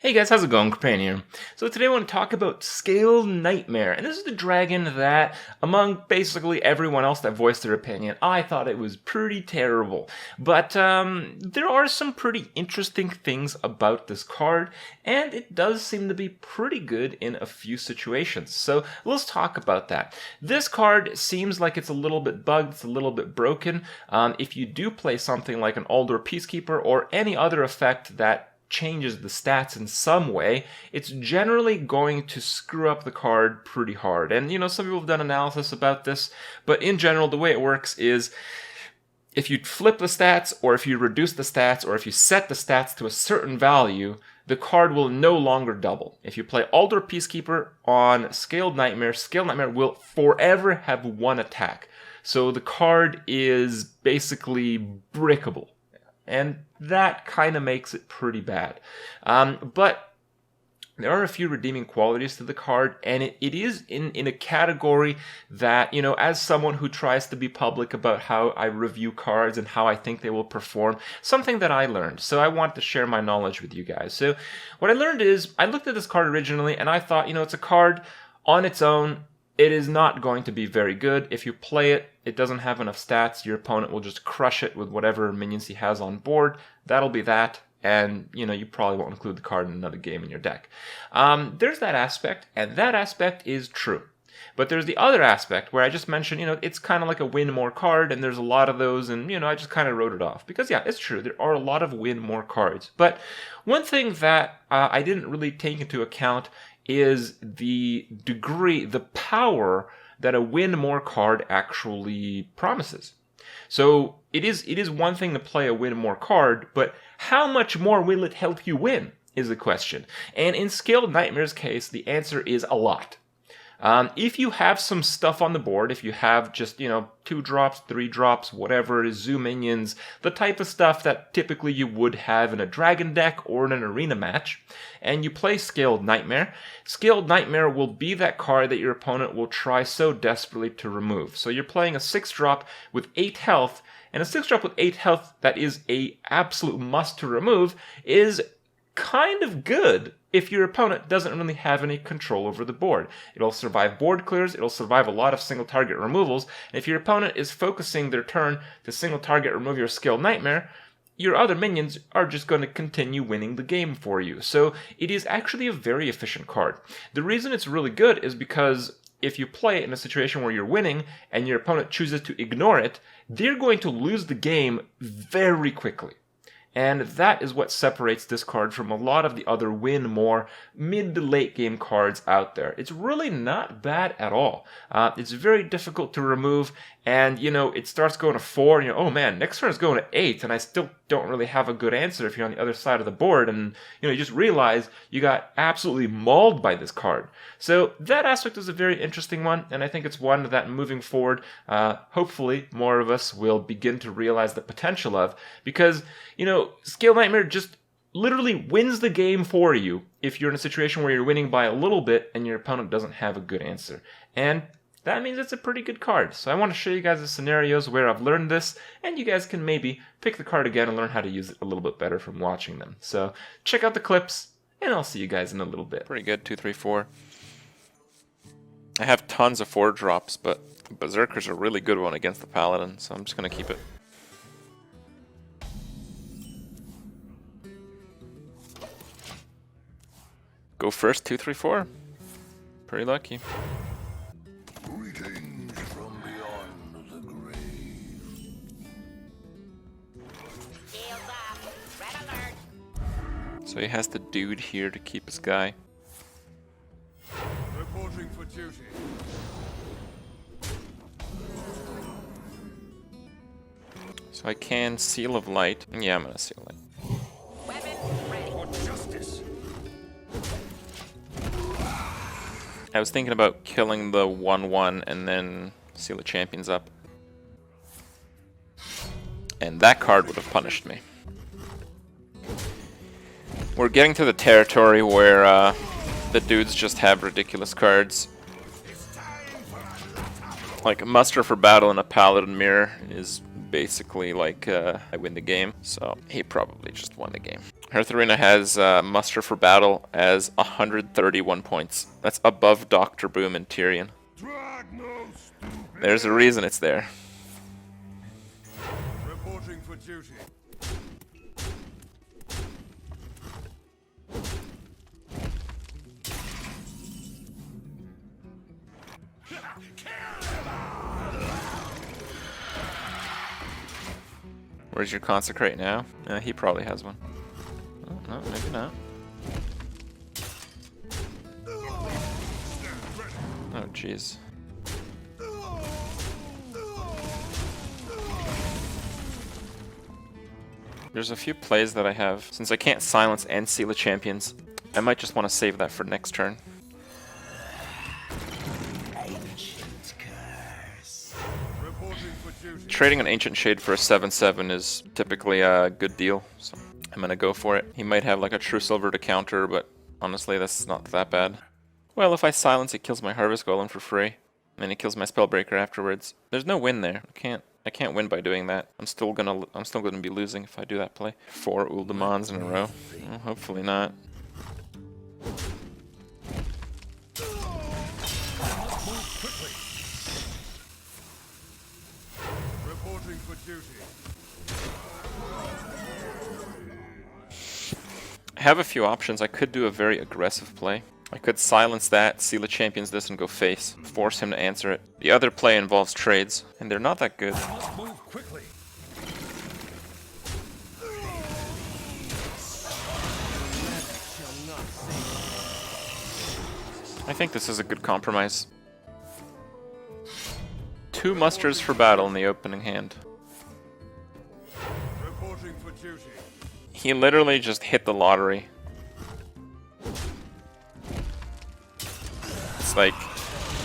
Hey guys, how's it going? Kripp here. So today I want to talk about Scaled Nightmare, and this is the dragon that, among basically everyone else that voiced their opinion, I thought it was pretty terrible. But there are some pretty interesting things about this card, and it does seem to be pretty good in a few situations. So let's talk about that. This card seems like it's a little bit bugged, it's a little bit broken. If you do play something like an Alder Peacekeeper or any other effect that changes the stats in some way, it's generally going to screw up the card pretty hard. And some people have done analysis about this, but in general, the way it works is if you flip the stats, or if you reduce the stats, or if you set the stats to a certain value, the card will no longer double. If you play Alder Peacekeeper on Scaled Nightmare will forever have one attack. So the card is basically brickable. And that kind of makes it pretty bad. But there are a few redeeming qualities to the card, and it is in a category that, as someone who tries to be public about how I review cards and how I think they will perform, something that I learned. So I want to share my knowledge with you guys. So what I learned is, I looked at this card originally, and I thought, it's a card on its own. It is not going to be very good. If you play it, it doesn't have enough stats. Your opponent will just crush it with whatever minions he has on board. That'll be that. And, you probably won't include the card in another game in your deck. There's that aspect, and that aspect is true. But there's the other aspect where I just mentioned, it's kind of like a win more card, and there's a lot of those, and, I just kind of wrote it off. Because, yeah, it's true. There are a lot of win more cards. But one thing that I didn't really take into account is the degree, the power that a win more card actually promises. So it is one thing to play a win more card, but how much more will it help you win is the question. And in Scaled Nightmare's case, the answer is a lot. If you have some stuff on the board, if you have just, 2 drops, 3 drops, whatever it is, zoo minions, the type of stuff that typically you would have in a dragon deck or in an arena match, and you play Scaled Nightmare will be that card that your opponent will try so desperately to remove. So you're playing a 6-drop with 8 health, and a 6-drop with 8 health that is a absolute must to remove is kind of good if your opponent doesn't really have any control over the board. It'll survive board clears, it'll survive a lot of single target removals, and if your opponent is focusing their turn to single target remove your Scaled Nightmare, your other minions are just going to continue winning the game for you. So it is actually a very efficient card. The reason it's really good is because if you play it in a situation where you're winning and your opponent chooses to ignore it, they're going to lose the game very quickly. And that is what separates this card from a lot of the other win more mid to late game cards out there. It's really not bad at all. It's very difficult to remove, and it starts going to 4, and oh man, next turn is going to 8, and I still don't really have a good answer if you're on the other side of the board, and you just realize you got absolutely mauled by this card. So that aspect is a very interesting one, and I think it's one that moving forward, hopefully more of us will begin to realize the potential of, because Scaled Nightmare just literally wins the game for you if you're in a situation where you're winning by a little bit and your opponent doesn't have a good answer. And that means it's a pretty good card. So I want to show you guys the scenarios where I've learned this, and you guys can maybe pick the card again and learn how to use it a little bit better from watching them. So check out the clips, and I'll see you guys in a little bit. Pretty good, 2, 3, 4. I have tons of 4 drops, but Berserker's a really good one against the Paladin, so I'm just going to keep it. Go first, 2, 3, 4. Pretty lucky. Greetings from beyond the grave. Shields up. Red alert. So he has the dude here to keep his guy. Reporting for duty. So I can Seal of Light. Yeah, I'm gonna Seal Light. Weapons ready. For justice. I was thinking about killing the 1/1 and then Seal the Champions up. And that card would have punished me. We're getting to the territory where the dudes just have ridiculous cards. Like Muster for Battle and a Paladin Mirror is basically like I win the game. So he probably just won the game. Hearth Arena has muster for battle as 131 points. That's above Dr. Boom and Tyrion. There's a reason it's there. Reporting for duty. Where's your consecrate now? He probably has one. Oh, no, maybe not. Oh, jeez. There's a few plays that I have. Since I can't silence and seal the champions, I might just want to save that for next turn. Trading an Ancient Shade for a 7/7 is typically a good deal, so I'm gonna go for it. He might have like a True Silver to counter, but honestly that's not that bad. Well, if I silence, it kills my Harvest Golem for free, and it kills my Spellbreaker afterwards. There's no win there. I can't win by doing that. I'm still gonna be losing if I do that play. 4 Uldamans in a row. Well, hopefully not. Reporting for duty. I have a few options. I could do a very aggressive play. I could silence that, seal the champions this, and go face. Force him to answer it. The other play involves trades, and they're not that good. Move quickly. I think this is a good compromise. 2 musters for battle in the opening hand. Reporting for duty. He literally just hit the lottery. It's like,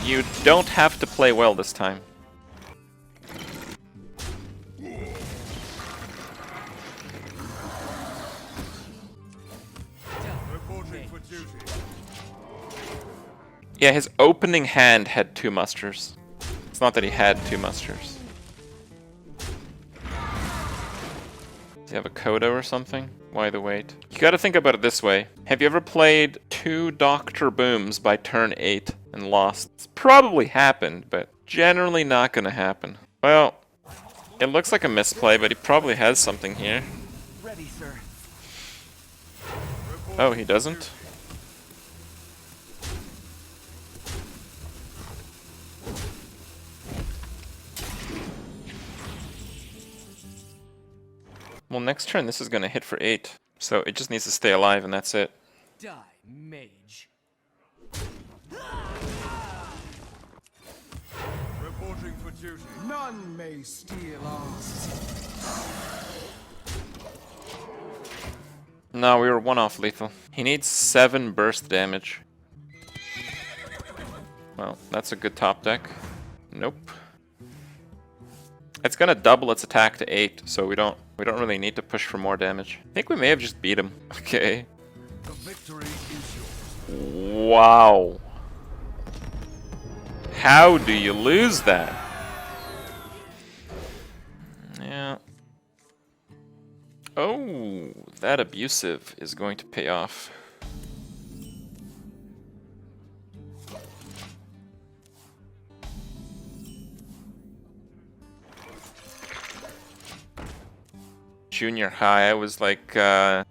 you don't have to play well this time. Reporting for duty. Yeah, his opening hand had 2 musters. It's not that he had 2 musters. Does he have a Coda or something? Why the wait? You gotta think about it this way. Have you ever played 2 Dr. Booms by turn 8 and lost? It's probably happened, but generally not gonna happen. Well, it looks like a misplay, but he probably has something here. Ready, sir. Oh, he doesn't? Well, next turn this is gonna hit for 8, so it just needs to stay alive and that's it. Die, mage. Reporting for duty. None may steal us. No, we were 1 off lethal. He needs 7 burst damage. Well, that's a good top deck. Nope. It's gonna double its attack to 8, so we don't really need to push for more damage. I think we may have just beat him. Okay. The victory is yours. Wow. How do you lose that? Yeah. Oh, that abusive is going to pay off. Junior high, I was like, I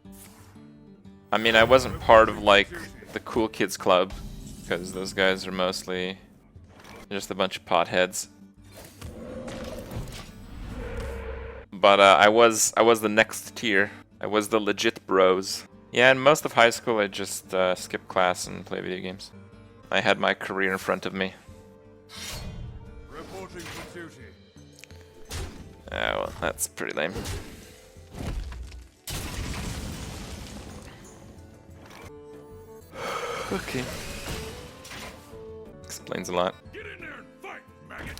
mean, I wasn't part of like the cool kids club because those guys are mostly just a bunch of potheads. But I was the next tier. I was the legit bros. Yeah, and most of high school I just skipped class and play video games. I had my career in front of me. Reporting for duty. Ah, well, that's pretty lame. Okay. Explains a lot. Get in there and fight, maggot.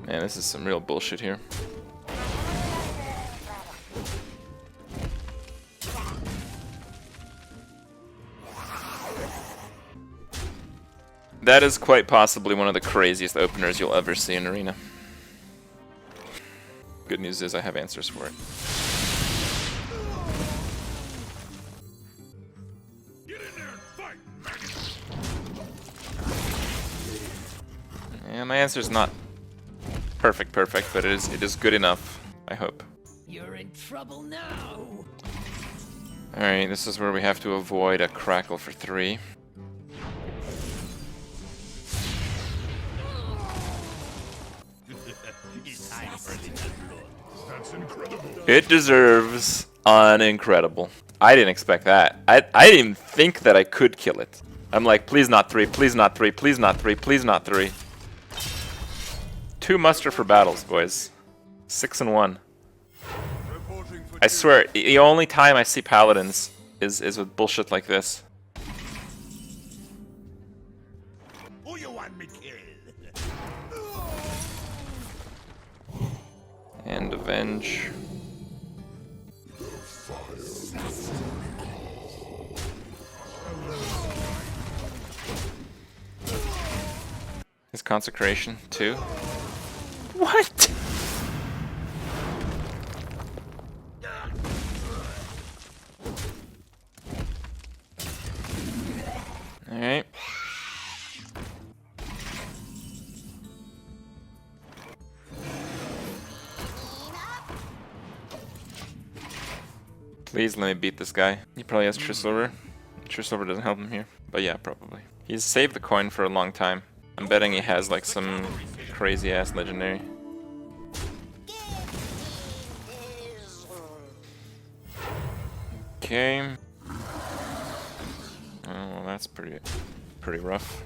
Man, this is some real bullshit here. That is quite possibly one of the craziest openers you'll ever see in Arena. Good news is I have answers for it. Yeah, my answer's not perfect, but it is good enough, I hope. You're in trouble now. Alright, this is where we have to avoid a crackle for 3. It deserves an incredible. I didn't expect that. I didn't even think that I could kill it. I'm like, please not 3, please not 3, please not 3, please not 3. 2 muster for battles, boys. 6 and 1. I swear, the only time I see paladins is with bullshit like this. Who you want me kill? And avenge. His consecration, 2. What? Alright. Please let me beat this guy. He probably has True Silver. True Silver doesn't help him here. But yeah, probably. He's saved the coin for a long time. I'm betting he has like some crazy ass legendary. Okay. Oh, well, that's pretty rough.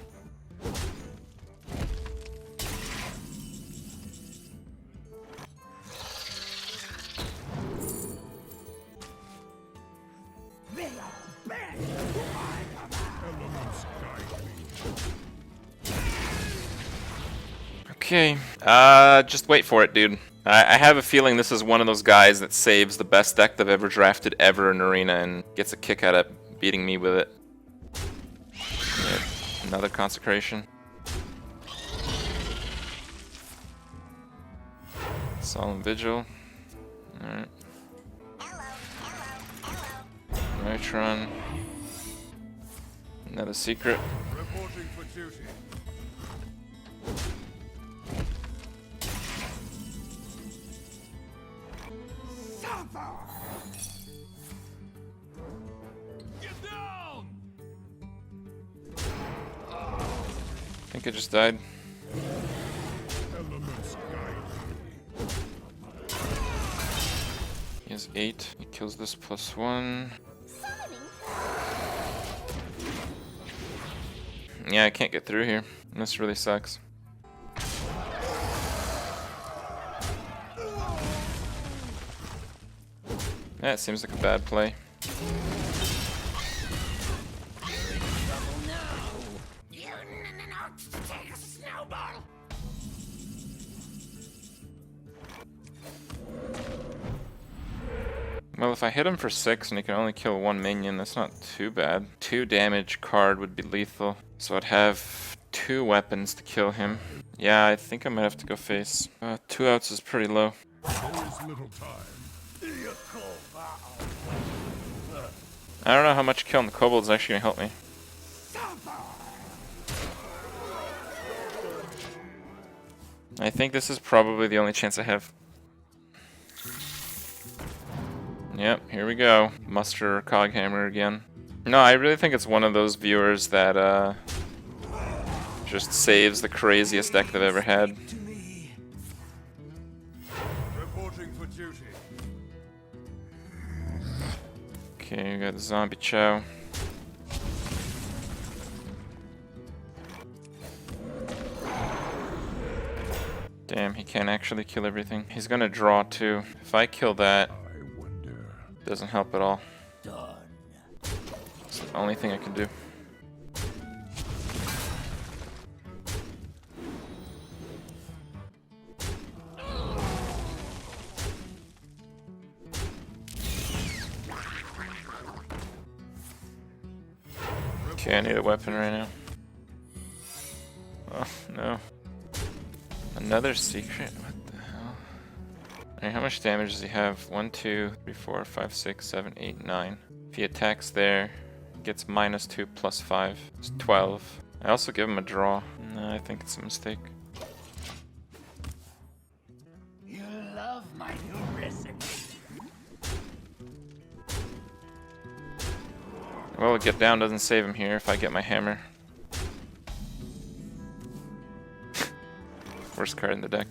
Okay, just wait for it, dude. I have a feeling this is one of those guys that saves the best deck they've ever drafted ever in Arena and gets a kick out of beating me with it. Yeah, another consecration. Solemn Vigil. Alright. Nitron. Another secret. Reporting for duty. Get down! I think I just died. Elements guide me. He has 8. He kills this +1. Yeah, I can't get through here. This really sucks. That seems like a bad play. Well, if I hit him for 6 and he can only kill 1 minion, that's not too bad. 2 damage card would be lethal, so I'd have 2 weapons to kill him. Yeah, I think I might have to go face. 2 outs is pretty low. There is little time. I don't know how much killing the kobolds is actually gonna help me. I think this is probably the only chance I have. Yep, here we go. Muster Coghammer again. No, I really think it's one of those viewers that just saves the craziest deck they've ever had. Reporting for duty. Okay, we got Zombie Chow. Damn, he can't actually kill everything. He's gonna draw too. If I kill that, I wonder. doesn't help at all. It's the only thing I can do. Okay, I need a weapon right now. Oh, no. Another secret? What the hell? Alright, how much damage does he have? 1, 2, 3, 4, 5, 6, 7, 8, 9. If he attacks there, gets -2 +5. It's 12. I also give him a draw. No, I think it's a mistake. You love my new recipe. Well, get down doesn't save him here if I get my hammer. Worst card in the deck.